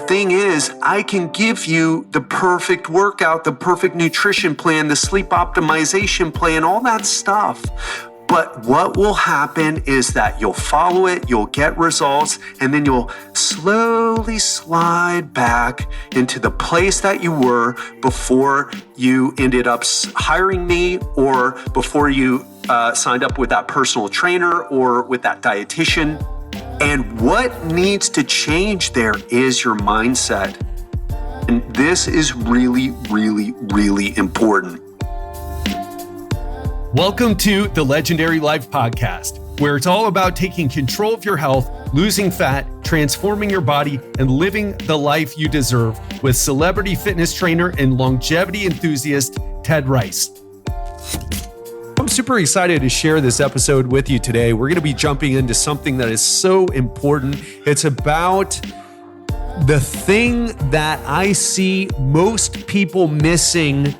thing is, I can give you the perfect workout, the perfect nutrition plan, the sleep optimization plan, all that stuff. But what will happen is that you'll follow it, you'll get results, and then you'll slowly slide back into the place that you were before you ended up hiring me, or before you signed up with that personal trainer or with that dietitian. And what needs to change there is your mindset. And this is really, really, really important. Welcome to the Legendary Life Podcast, where it's all about taking control of your health, losing fat, transforming your body, and living the life you deserve with celebrity fitness trainer and longevity enthusiast, Ted Ryce. I'm super excited to share this episode with you today. We're going to be jumping into something that is so important. It's about the thing that I see most people missing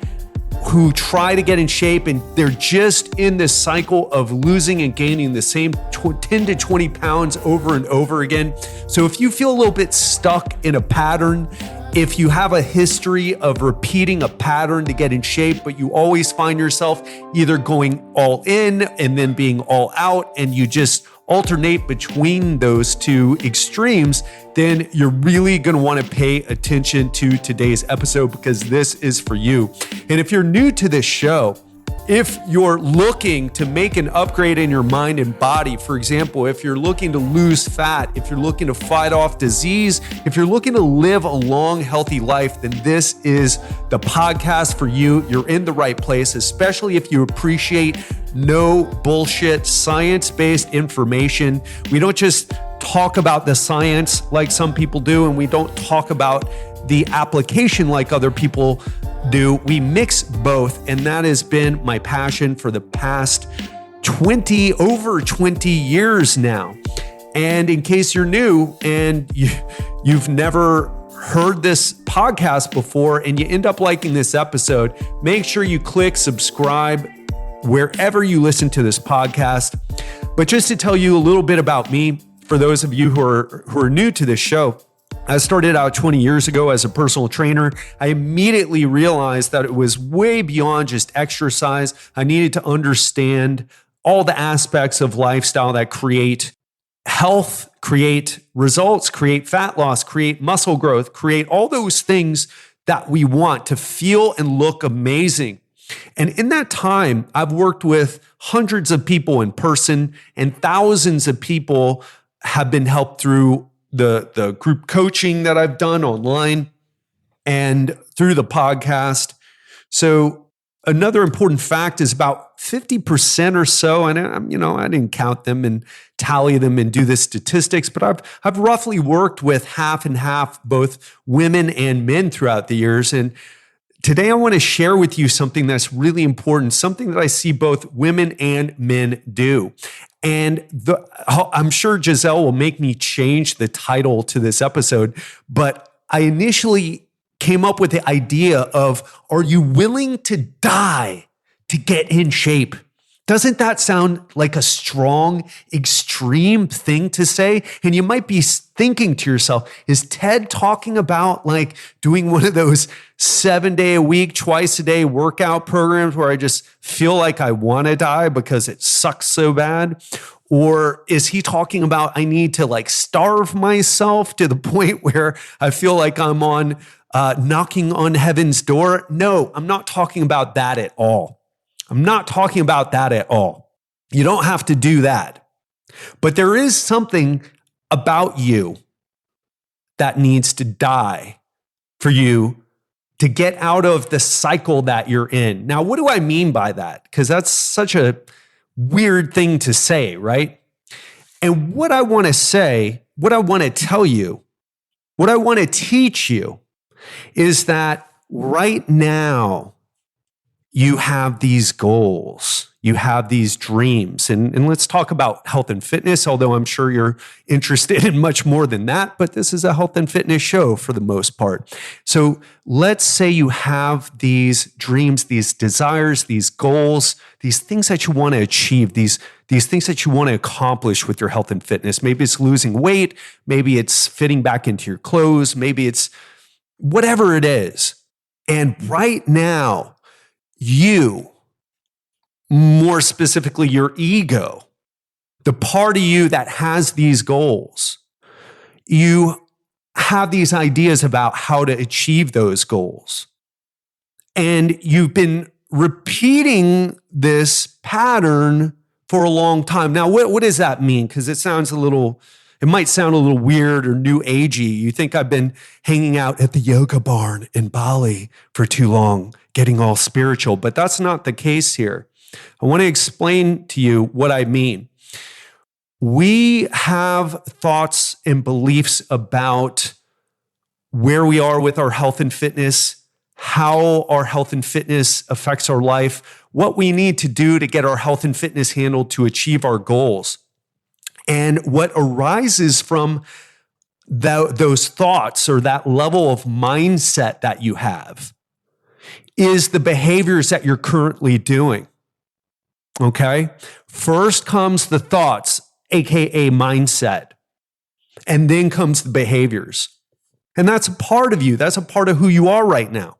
who try to get in shape, and they're just in this cycle of losing and gaining the same 10 to 20 pounds over and over again. So if you feel a little bit stuck in a pattern, if you have a history of repeating a pattern to get in shape, but you always find yourself either going all in and then being all out, and you just alternate between those two extremes, then you're really going to want to pay attention to today's episode, because this is for you. And if you're new to this show, if you're looking to make an upgrade in your mind and body, for example, if you're looking to lose fat, if you're looking to fight off disease, if you're looking to live a long, healthy life, then this is the podcast for you. You're in the right place, especially if you appreciate no bullshit, science-based information. We don't just talk about the science like some people do, and we don't talk about the application like other people do. We mix both, and that has been my passion for the past over 20 years now. And in case you're new and you've never heard this podcast before and you end up liking this episode, make sure you click subscribe wherever you listen to this podcast. But just to tell you a little bit about me, for those of you who are new to this show, I started out 20 years ago as a personal trainer. I immediately realized that it was way beyond just exercise. I needed to understand all the aspects of lifestyle that create health, create results, create fat loss, create muscle growth, create all those things that we want to feel and look amazing. And in that time, I've worked with hundreds of people in person, and thousands of people have been helped through the group coaching that I've done online and through the podcast. So another important fact is about 50% or so, and I didn't count them and tally them and do the statistics, but I've roughly worked with half and half, both women and men throughout the years. And today I want to share with you something that's really important, something that I see both women and men do. And I'm sure Giselle will make me change the title to this episode, but I initially came up with the idea of, are you willing to die to get in shape? Doesn't that sound like a strong, extreme thing to say? And you might be thinking to yourself, is Ted talking about like doing one of those 7-day-a-week, twice-a-day workout programs where I just feel like I want to die because it sucks so bad? Or is he talking about I need to like starve myself to the point where I feel like I'm on knocking on heaven's door? No, I'm not talking about that at all. I'm not talking about that at all. You don't have to do that. But there is something about you that needs to die for you to get out of the cycle that you're in. Now, what do I mean by that? Because that's such a weird thing to say, right? And what I want to say, what I want to tell you, what I want to teach you is that right now, you have these goals, you have these dreams, and let's talk about health and fitness, although I'm sure you're interested in much more than that, but this is a health and fitness show for the most part. So let's say you have these dreams, these desires, these goals, these things that you want to achieve, these these things that you want to accomplish with your health and fitness. Maybe it's losing weight. Maybe it's fitting back into your clothes. Maybe it's whatever it is. And right now, you, more specifically your ego, the part of you that has these goals, you have these ideas about how to achieve those goals. And you've been repeating this pattern for a long time. Now, what does that mean? Because it might sound a little weird or new agey. You think I've been hanging out at the yoga barn in Bali for too long, getting all spiritual, but that's not the case here. I want to explain to you what I mean. We have thoughts and beliefs about where we are with our health and fitness, how our health and fitness affects our life, what we need to do to get our health and fitness handled to achieve our goals. And what arises from those thoughts or that level of mindset that you have is the behaviors that you're currently doing. Okay? First comes the thoughts, AKA mindset. And then comes the behaviors. And that's a part of you. That's a part of who you are right now.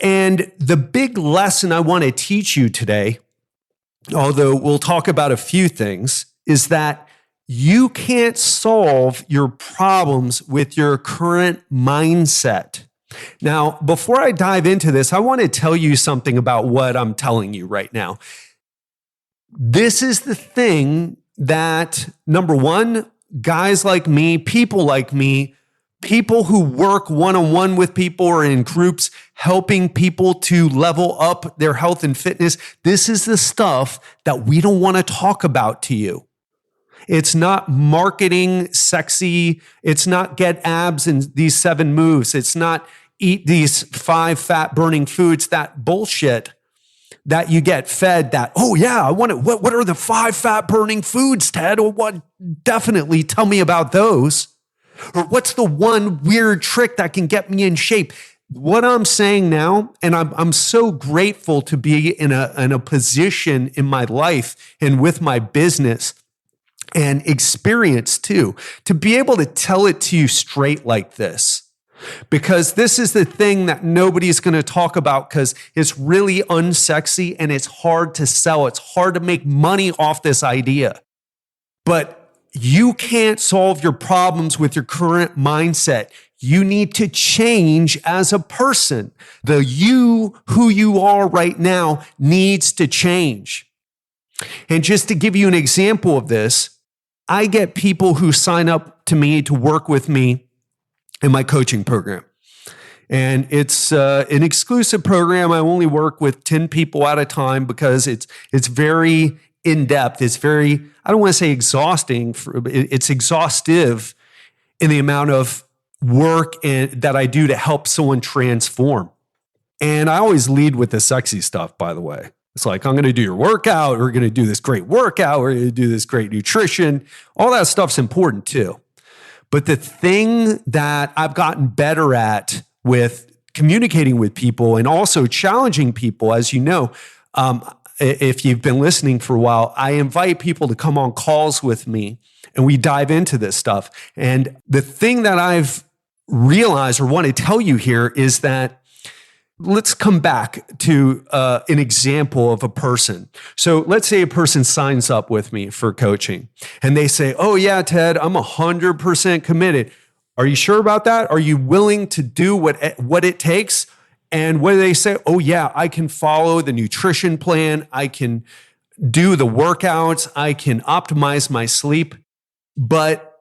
And the big lesson I want to teach you today, although we'll talk about a few things, is that you can't solve your problems with your current mindset. Now, before I dive into this, I want to tell you something about what I'm telling you right now. This is the thing that, number one, guys like me, people like me, people who work one-on-one with people or in groups, helping people to level up their health and fitness, this is the stuff that we don't want to talk about to you. It's not marketing sexy. It's not get abs in these 7 moves. It's not eat these 5 fat-burning foods, that bullshit that you get fed that, oh yeah, I want to, what are the 5 fat-burning foods, Ted? Or what? Definitely tell me about those. Or what's the one weird trick that can get me in shape? What I'm saying now, and I'm so grateful to be in a position in my life and with my business and experience too, to be able to tell it to you straight like this. Because this is the thing that nobody's going to talk about because it's really unsexy and it's hard to sell. It's hard to make money off this idea. But you can't solve your problems with your current mindset. You need to change as a person. The you, who you are right now, needs to change. And just to give you an example of this, I get people who sign up to me to work with me in my coaching program. And it's an exclusive program. I only work with 10 people at a time because it's very in-depth. It's very, I don't want to say exhausting. It's exhaustive in the amount of work that I do to help someone transform. And I always lead with the sexy stuff, by the way. It's like, I'm going to do your workout. We're going to do this great workout. We're going to do this great nutrition. All that stuff's important too. But the thing that I've gotten better at with communicating with people and also challenging people, as you know, if you've been listening for a while, I invite people to come on calls with me and we dive into this stuff. And the thing that I've realized or want to tell you here is that let's come back to an example of a person. So let's say a person signs up with me for coaching and they say, oh yeah, Ted, I'm 100% committed. Are you sure about that? Are you willing to do what it takes? And what do they say? Oh yeah, I can follow the nutrition plan. I can do the workouts. I can optimize my sleep. But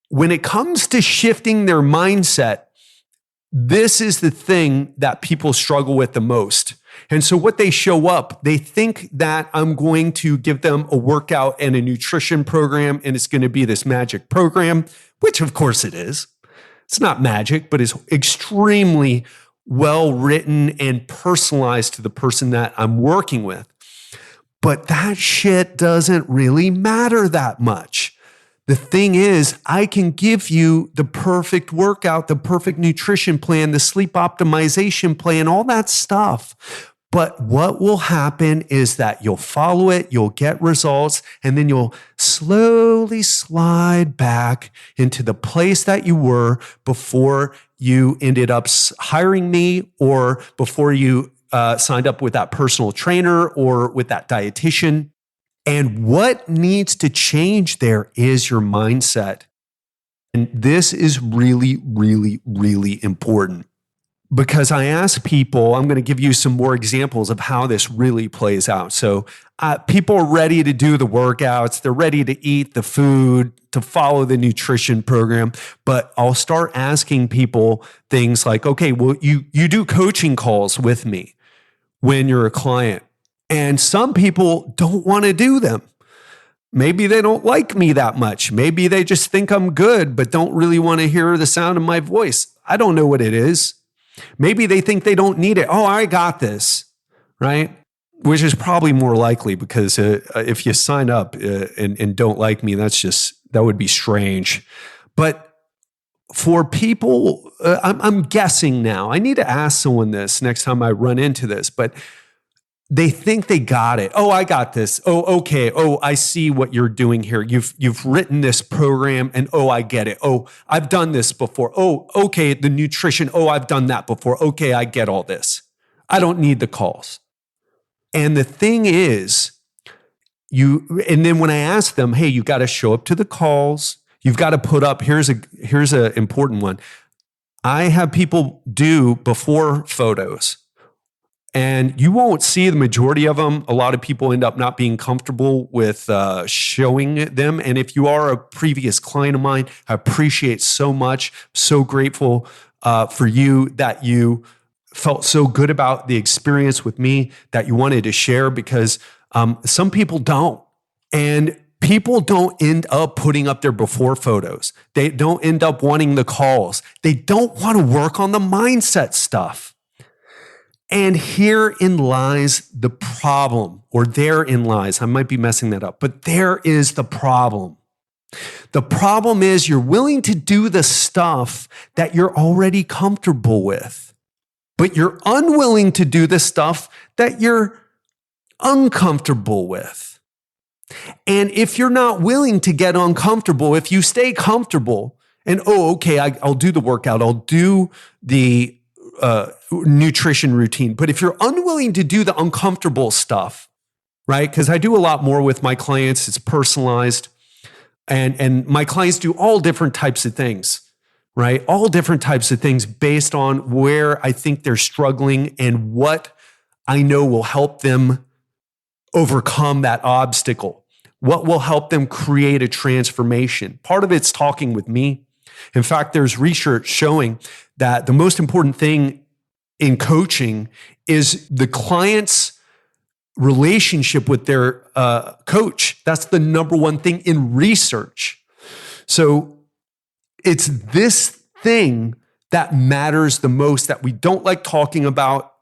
when it comes to shifting their mindset, this is the thing that people struggle with the most. And so what they show up, they think that I'm going to give them a workout and a nutrition program, and it's going to be this magic program, which of course it is. It's not magic, but it's extremely well written and personalized to the person that I'm working with. But that shit doesn't really matter that much. The thing is, I can give you the perfect workout, the perfect nutrition plan, the sleep optimization plan, all that stuff. But what will happen is that you'll follow it, you'll get results, and then you'll slowly slide back into the place that you were before you ended up hiring me, or before you signed up with that personal trainer or with that dietitian. And what needs to change there is your mindset. And this is really, really, really important. Because I ask people, I'm going to give you some more examples of how this really plays out. So people are ready to do the workouts. They're ready to eat the food, to follow the nutrition program. But I'll start asking people things like, okay, well, you do coaching calls with me when you're a client. And some people don't want to do them. Maybe they don't like me that much. Maybe they just think I'm good, but don't really want to hear the sound of my voice. I don't know what it is. Maybe they think they don't need it. Oh, I got this, right? Which is probably more likely, because if you sign up and don't like me, that would be strange. But for people, I'm guessing now, I need to ask someone this next time I run into this, but they think they got it. Oh, I got this. Oh, okay. Oh, I see what you're doing here. You've written this program, and oh, I get it. Oh, I've done this before. Oh, okay. The nutrition. Oh, I've done that before. Okay, I get all this. I don't need the calls. And the thing is, and then when I ask them, hey, you got to show up to the calls. You've got to put up, here's a important one. I have people do before photos. And you won't see the majority of them. A lot of people end up not being comfortable with showing them. And if you are a previous client of mine, I appreciate so much. So grateful for you that you felt so good about the experience with me that you wanted to share, because some people don't. And people don't end up putting up their before photos. They don't end up wanting the calls. They don't want to work on the mindset stuff. And herein lies the problem, or therein lies, I might be messing that up, but there is the problem. The problem is you're willing to do the stuff that you're already comfortable with, but you're unwilling to do the stuff that you're uncomfortable with. And if you're not willing to get uncomfortable, if you stay comfortable and, oh, okay, I'll do the workout, I'll do the nutrition routine. But if you're unwilling to do the uncomfortable stuff, right? Because I do a lot more with my clients. It's personalized. And my clients do all different types of things, right? All different types of things based on where I think they're struggling and what I know will help them overcome that obstacle. What will help them create a transformation? Part of it's talking with me. In fact, there's research showing that the most important thing in coaching is the client's relationship with their coach. That's the number one thing in research. So it's this thing that matters the most, that we don't like talking about.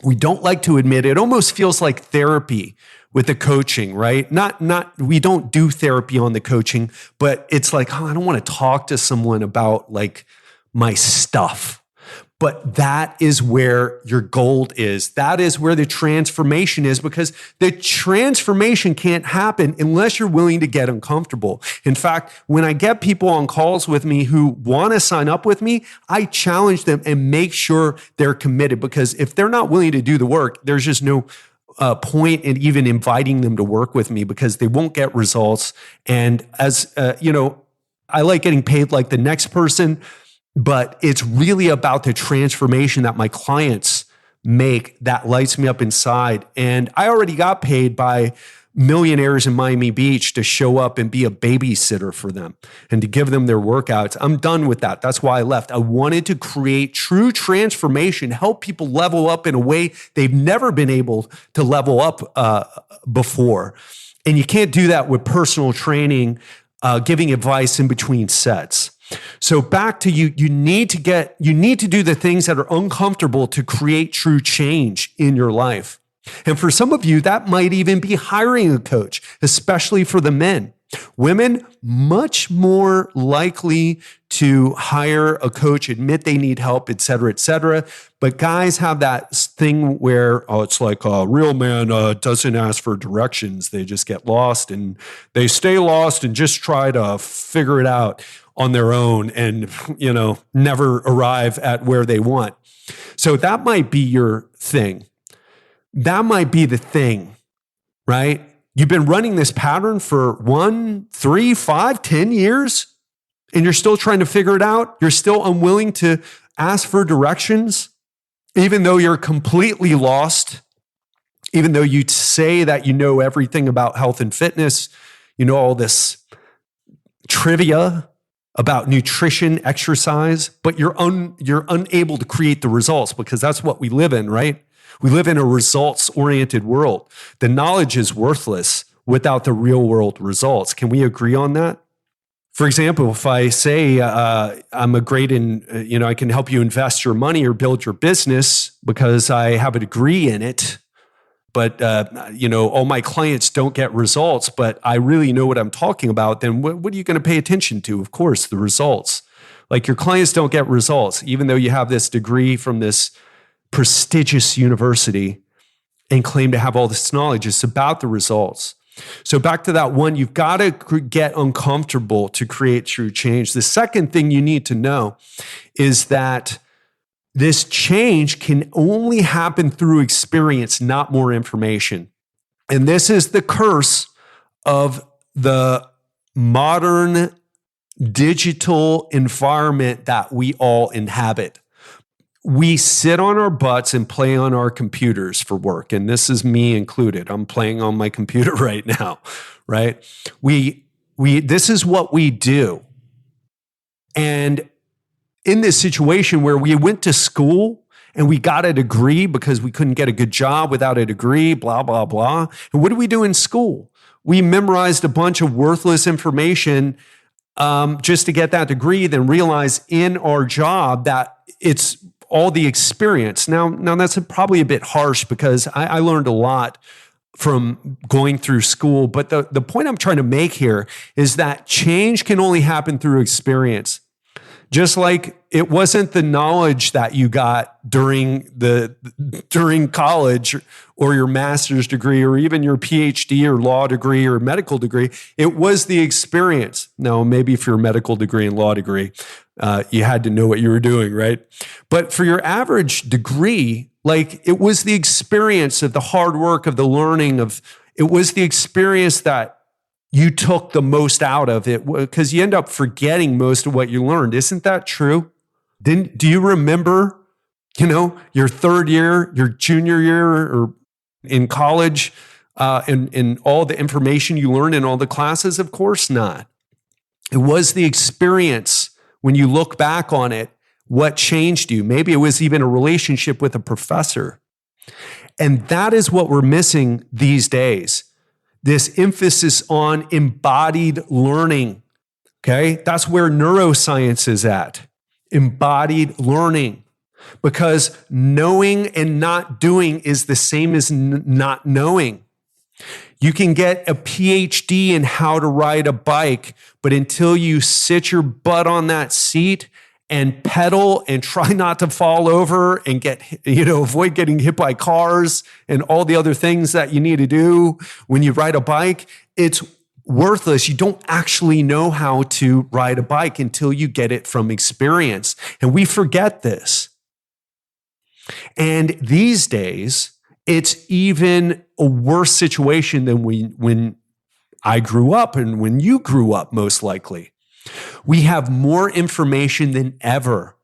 We don't like to admit. It almost feels like therapy with the coaching, right? We don't do therapy on the coaching, but it's like, oh, I don't want to talk to someone about like my stuff. But that is where your gold is. That is where the transformation is, because the transformation can't happen unless you're willing to get uncomfortable. In fact, when I get people on calls with me who want to sign up with me, I challenge them and make sure they're committed, because if they're not willing to do the work, there's just no point in even inviting them to work with me, because they won't get results. And as I like getting paid like the next person, but it's really about the transformation that my clients make that lights me up inside. And I already got paid by millionaires in Miami Beach to show up and be a babysitter for them and to give them their workouts. I'm done with that. That's why I left. I wanted to create true transformation, help people level up in a way they've never been able to level up before. And you can't do that with personal training, giving advice in between sets. So back to you need to do the things that are uncomfortable to create true change in your life. And for some of you, that might even be hiring a coach, especially for the men. Women, much more likely to hire a coach, admit they need help, et cetera, et cetera. But guys have that thing where, it's like a real man doesn't ask for directions. They just get lost and they stay lost and just try to figure it out on their own and, never arrive at where they want. So that might be your thing. That might be the thing, right? You've been running this pattern for 1, 3, 5, 10 years, and you're still trying to figure it out. You're still unwilling to ask for directions, even though you're completely lost, even though you say that you know everything about health and fitness, you know all this trivia about nutrition, exercise, but you're unable to create the results because that's what we live in, right? We live in a results-oriented world. The knowledge is worthless without the real-world results. Can we agree on that? For example, if I say I'm a great I can help you invest your money or build your business because I have a degree in it, but all my clients don't get results, but I really know what I'm talking about, then what are you going to pay attention to? Of course, the results. Like your clients don't get results, even though you have this degree from this prestigious university and claim to have all this knowledge. It's about the results. So back to that one, you've got to get uncomfortable to create true change. The second thing you need to know is that this change can only happen through experience, not more information. And this is the curse of the modern digital environment that we all inhabit. We sit on our butts and play on our computers for work. And this is me included. I'm playing on my computer right now, right? This is what we do. And in this situation where we went to school and we got a degree because we couldn't get a good job without a degree, blah, blah, blah. And what did we do in school? We memorized a bunch of worthless information just to get that degree, then realize in our job that it's all the experience. Now that's probably a bit harsh because I learned a lot from going through school. But the point I'm trying to make here is that change can only happen through experience. Just like it wasn't the knowledge that you got during college or your master's degree or even your PhD or law degree or medical degree. It was the experience. Now, maybe for your medical degree and law degree, you had to know what you were doing, right? But for your average degree, like it was the experience of the hard work of the learning it was the experience that you took the most out of it because you end up forgetting most of what you learned. Isn't that true? Do you remember, your third year, your junior year or in college and all the information you learned in all the classes? Of course not. It was the experience when you look back on it, what changed you. Maybe it was even a relationship with a professor. And that is what we're missing these days. This emphasis on embodied learning, okay? That's where neuroscience is at, embodied learning. Because knowing and not doing is the same as not knowing. You can get a PhD in how to ride a bike, but until you sit your butt on that seat and pedal and try not to fall over and avoid getting hit by cars and all the other things that you need to do when you ride a bike, it's worthless. You don't actually know how to ride a bike until you get it from experience. And we forget this. And these days, it's even a worse situation than when I grew up and when you grew up, most likely. We have more information than ever.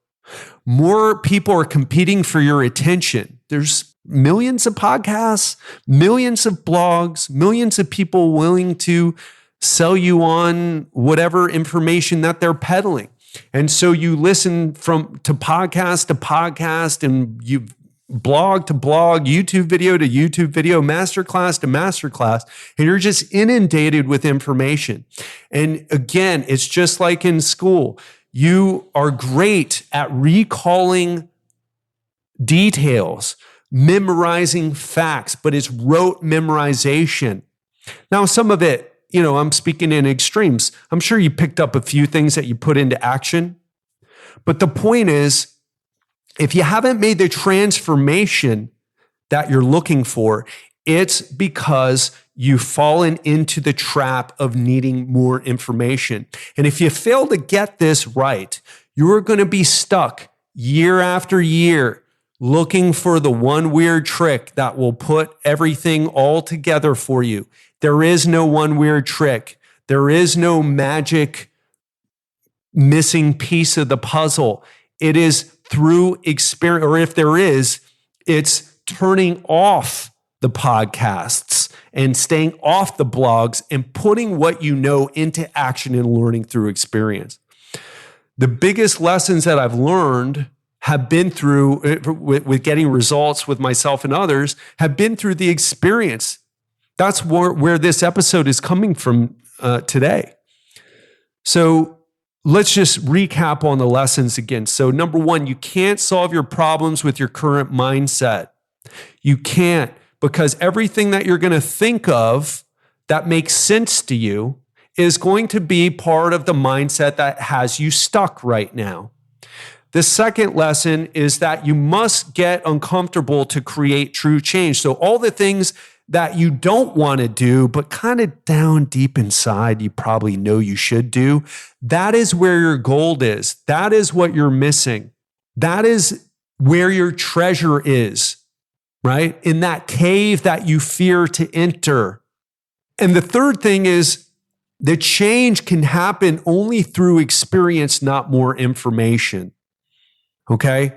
More people are competing for your attention. There's millions of podcasts, millions of blogs, millions of people willing to sell you on whatever information that they're peddling. And so you listen to podcast, and you blog to blog, YouTube video to YouTube video, masterclass to masterclass, and you're just inundated with information. And again, it's just like in school. You are great at recalling details, memorizing facts, but it's rote memorization. Now, some of it, I'm speaking in extremes. I'm sure you picked up a few things that you put into action. But the point is, if you haven't made the transformation that you're looking for, it's because you've fallen into the trap of needing more information. And if you fail to get this right, you're going to be stuck year after year looking for the one weird trick that will put everything all together for you. There is no one weird trick. There is no magic missing piece of the puzzle. It is through experience, or if there is, it's turning off the podcasts and staying off the blogs and putting what you know into action and learning through experience. The biggest lessons that I've learned have been through, with getting results with myself and others, have been through the experience. That's where this episode is coming from today. So let's just recap on the lessons again. So number one, you can't solve your problems with your current mindset. You can't, because everything that you're going to think of that makes sense to you is going to be part of the mindset that has you stuck right now. The second lesson is that you must get uncomfortable to create true change. So all the things that you don't want to do, but kind of down deep inside, you probably know you should do, that is where your gold is. That is what you're missing. That is where your treasure is, right? In that cave that you fear to enter. And the third thing is the change can happen only through experience, not more information. Okay?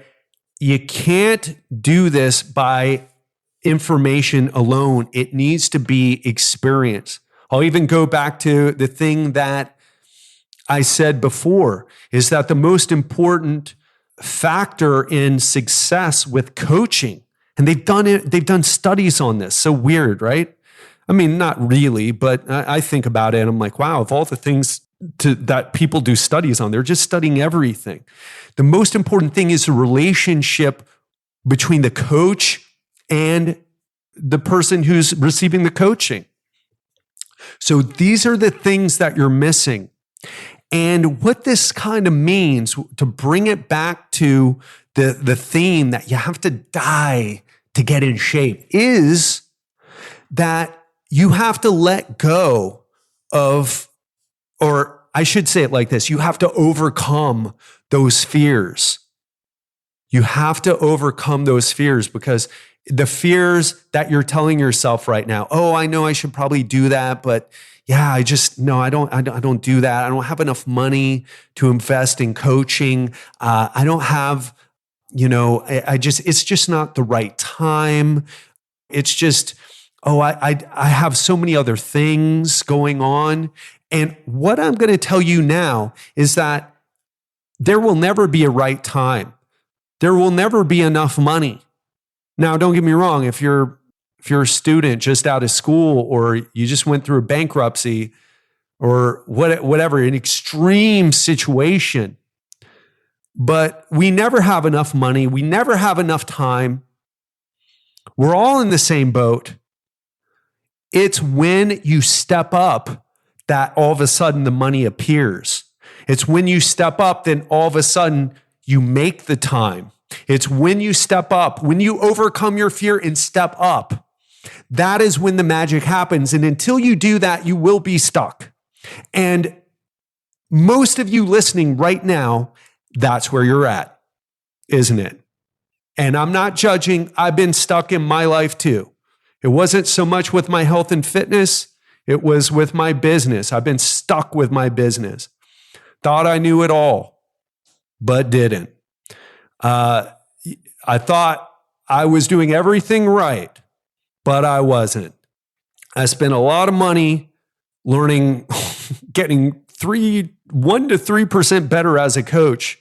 You can't do this by information alone. It needs to be experience. I'll even go back to the thing that I said before, is that the most important factor in success with coaching, and they've done studies on this. So weird, right? I mean, not really, but I think about it and I'm like, wow, of all the things that people do studies on, they're just studying everything. The most important thing is the relationship between the coach and the person who's receiving the coaching. So these are the things that you're missing. And what this kind of means, to bring it back to the theme that you have to die to get in shape, is that you have to let go of, or I should say it like this, you have to overcome those fears. You have to overcome those fears, because the fears that you're telling yourself right now, oh, I know I should probably do that, but yeah, I don't do that. I don't have enough money to invest in coaching. I don't have, it's just not the right time. It's just, I have so many other things going on. And what I'm going to tell you now is that there will never be a right time. There will never be enough money. Now, don't get me wrong. If you're a student just out of school, or you just went through a bankruptcy, or whatever, an extreme situation, but we never have enough money. We never have enough time. We're all in the same boat. It's when you step up that all of a sudden the money appears. It's when you step up, then all of a sudden you make the time. It's when you step up, when you overcome your fear and step up, that is when the magic happens. And until you do that, you will be stuck. And most of you listening right now, that's where you're at, isn't it? And I'm not judging. I've been stuck in my life too. It wasn't so much with my health and fitness. It was with my business. I've been stuck with my business. Thought I knew it all, but didn't. I thought I was doing everything right, but I wasn't. I spent a lot of money learning, getting 1 to 3% better as a coach,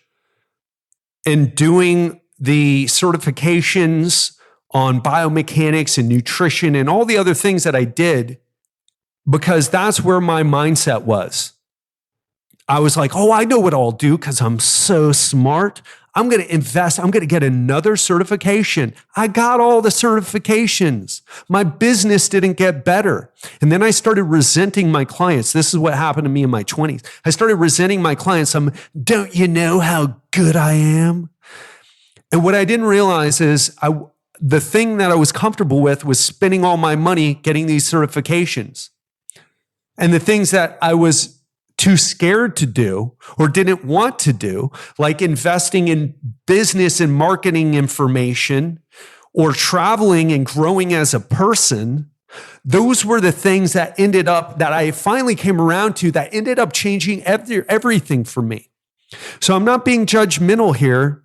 and doing the certifications on biomechanics and nutrition and all the other things that I did, because that's where my mindset was. I was like, oh, I know what I'll do because I'm so smart. I'm going to invest. I'm going to get another certification. I got all the certifications. My business didn't get better. And then I started resenting my clients. This is what happened to me in my 20s. I started resenting my clients. Don't you know how good I am? And what I didn't realize is the thing that I was comfortable with was spending all my money getting these certifications. And the things that I was too scared to do or didn't want to do, like investing in business and marketing information or traveling and growing as a person, those were the things that I finally came around to that ended up changing everything for me. So I'm not being judgmental here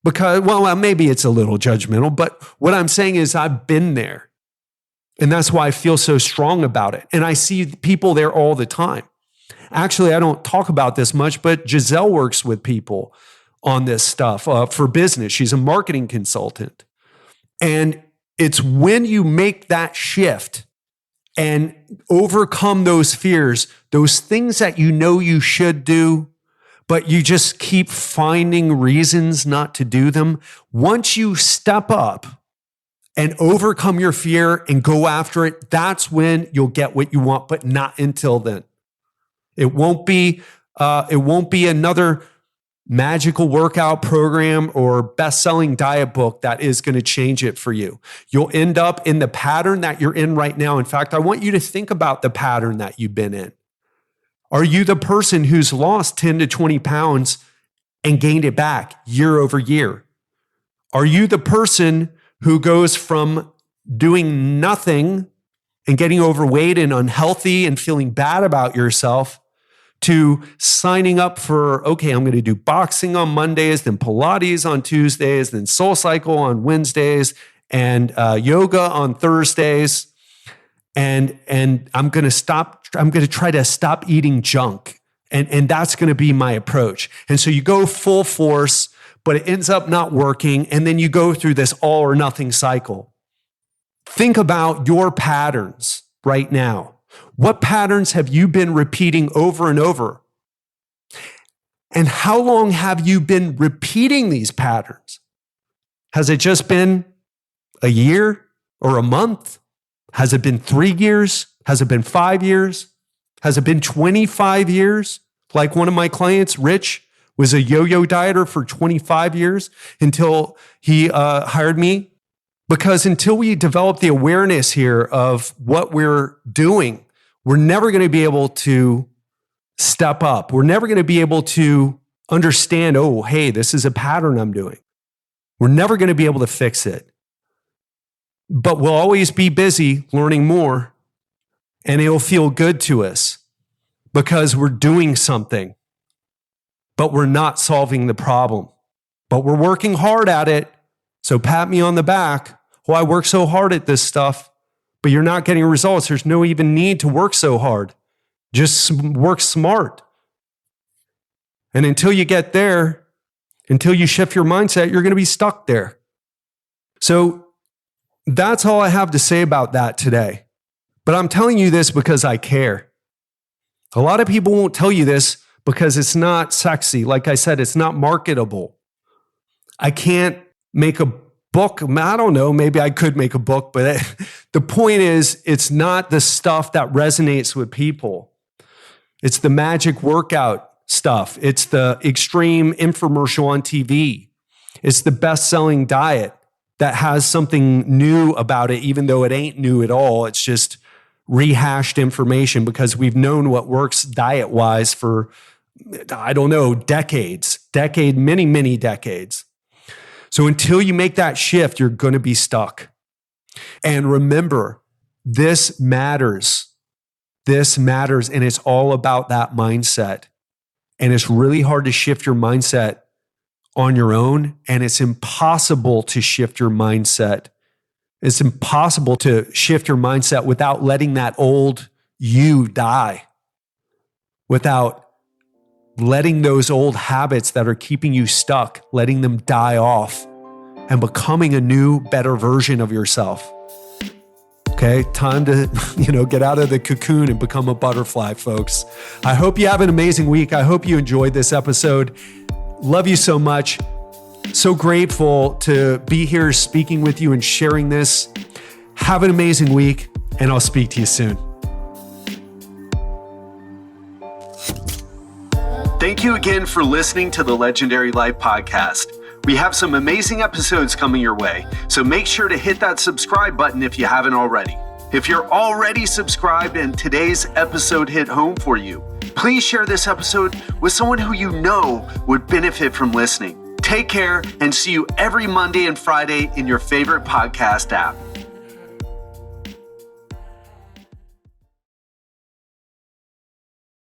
because, well, maybe it's a little judgmental, but what I'm saying is I've been there. And that's why I feel so strong about it. And I see people there all the time. Actually, I don't talk about this much, but Giselle works with people on this stuff for business. She's a marketing consultant. And it's when you make that shift and overcome those fears, those things that you know you should do, but you just keep finding reasons not to do them. Once you step up and overcome your fear and go after it, that's when you'll get what you want, but not until then. It won't be another magical workout program or best-selling diet book that is going to change it for you. You'll end up in the pattern that you're in right now. In fact, I want you to think about the pattern that you've been in. Are you the person who's lost 10 to 20 pounds and gained it back year over year? Are you the person who goes from doing nothing and getting overweight and unhealthy and feeling bad about yourself to signing up for, okay, I'm going to do boxing on Mondays, then Pilates on Tuesdays, then SoulCycle on Wednesdays, and yoga on Thursdays. And I'm going to try to stop eating junk. And that's going to be my approach. And so you go full force, but it ends up not working. And then you go through this all or nothing cycle. Think about your patterns right now. What patterns have you been repeating over and over? And how long have you been repeating these patterns? Has it just been a year or a month? Has it been 3 years? Has it been 5 years? Has it been 25 years? Like one of my clients, Rich, was a yo-yo dieter for 25 years until he hired me. Because until we develop the awareness here of what we're doing, we're never going to be able to step up. We're never going to be able to understand, oh, hey, this is a pattern I'm doing. We're never going to be able to fix it. But we'll always be busy learning more, and it'll feel good to us because we're doing something, but we're not solving the problem. But we're working hard at it. So pat me on the back. Oh, I work so hard at this stuff, but you're not getting results. There's no even need to work so hard. Just work smart. And until you get there, until you shift your mindset, you're going to be stuck there. So that's all I have to say about that today. But I'm telling you this because I care. A lot of people won't tell you this because it's not sexy. Like I said, it's not marketable. I can't make a book. I don't know, maybe I could make a book, but the point is, it's not the stuff that resonates with people. It's the magic workout stuff. It's the extreme infomercial on TV. It's the best-selling diet that has something new about it, even though it ain't new at all. It's just rehashed information because we've known what works diet-wise for, I don't know, many decades. So until you make that shift, you're going to be stuck. And remember, this matters. This matters, and it's all about that mindset. And it's really hard to shift your mindset on your own, and it's impossible to shift your mindset. It's impossible to shift your mindset without letting that old you die, without letting those old habits that are keeping you stuck, letting them die off and becoming a new, better version of yourself. Okay, time to, get out of the cocoon and become a butterfly, folks. I hope you have an amazing week. I hope you enjoyed this episode. Love you so much. So grateful to be here speaking with you and sharing this. Have an amazing week, and I'll speak to you soon. Thank you again for listening to the Legendary Life Podcast. We have some amazing episodes coming your way, so make sure to hit that subscribe button if you haven't already. If you're already subscribed and today's episode hit home for you, please share this episode with someone who you know would benefit from listening. Take care and see you every Monday and Friday in your favorite podcast app.